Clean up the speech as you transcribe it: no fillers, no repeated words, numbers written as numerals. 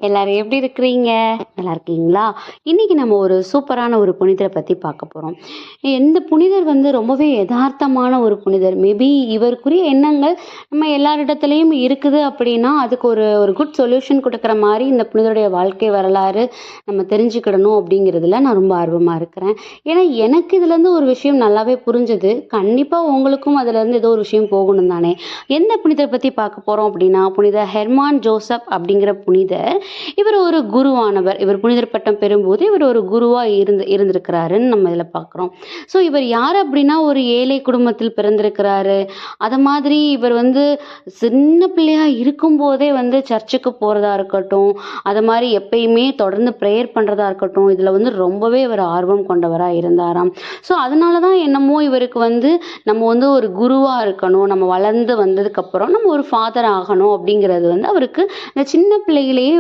எல்லாரும் எப்படி இருக்கிறீங்க? நல்லா இருக்கீங்களா? இன்னைக்கு நம்ம ஒரு சூப்பரான ஒரு புனிதரை பத்தி பார்க்க போறோம். இந்த புனிதர் வந்து ரொம்பவே எதார்த்தமான ஒரு புனிதர். மேபி இவருக்குரிய எண்ணங்கள் நம்ம எல்லாரிடத்துலயும் இருக்குது அப்படின்னா, அதுக்கு ஒரு ஒரு குட் சொல்யூஷன் குடுக்குற மாரி இந்த புனிதருடைய வாழ்க்கை வரலாறு நம்ம தெரிஞ்சுக்கிடணும் அப்படிங்கிறதுல நான் ரொம்ப ஆர்வமா இருக்கிறேன். ஏன்னா, எனக்கு இதுலேருந்து ஒரு விஷயம் நல்லாவே புரிஞ்சது. கண்டிப்பா உங்களுக்கும் அதுலேருந்து ஏதோ ஒரு விஷயம் போகணும் தானே! எந்த புனிதர் பத்தி பார்க்க போறோம் அப்படின்னா, புனித ஹெர்மான் ஜோசப் அப்படிங்கிற புனிதர். இவர் ஒரு குருவானவர். இவர் புனிதர் பட்டம் பெறும்போது இவர் ஒரு குருவா இருந்திருக்கிறாருன்னு நம்ம இதில பார்க்குறோம். ஸோ இவர் யார் அப்படின்னா, ஒரு ஏழை குடும்பத்தில் பிறந்திருக்கிறாரு. அத மாதிரி இவர் வந்து சின்ன பிள்ளையா இருக்கும்போதே வந்து சர்ச்சுக்கு போறதா இருக்கட்டும், அத மாரி எப்பயுமே தொடர்ந்து பிரேயர் பண்றதா இருக்கட்டும், இதில வந்து ரொம்பவே இவர் ஆர்வம் கொண்டவரா இருந்தாராம். ஸோ அதனால தான் என்னமோ இவருக்கு வந்து நம்ம வந்து ஒரு குருவா இருக்கணும். நம்ம வளர்ந்து வந்ததுக்கப்புறம் நம்ம ஒரு ஃபாதர் ஆகணும் அப்படிங்கிறது வந்து அவருக்கு இந்த சின்ன பிள்ளையிலேயே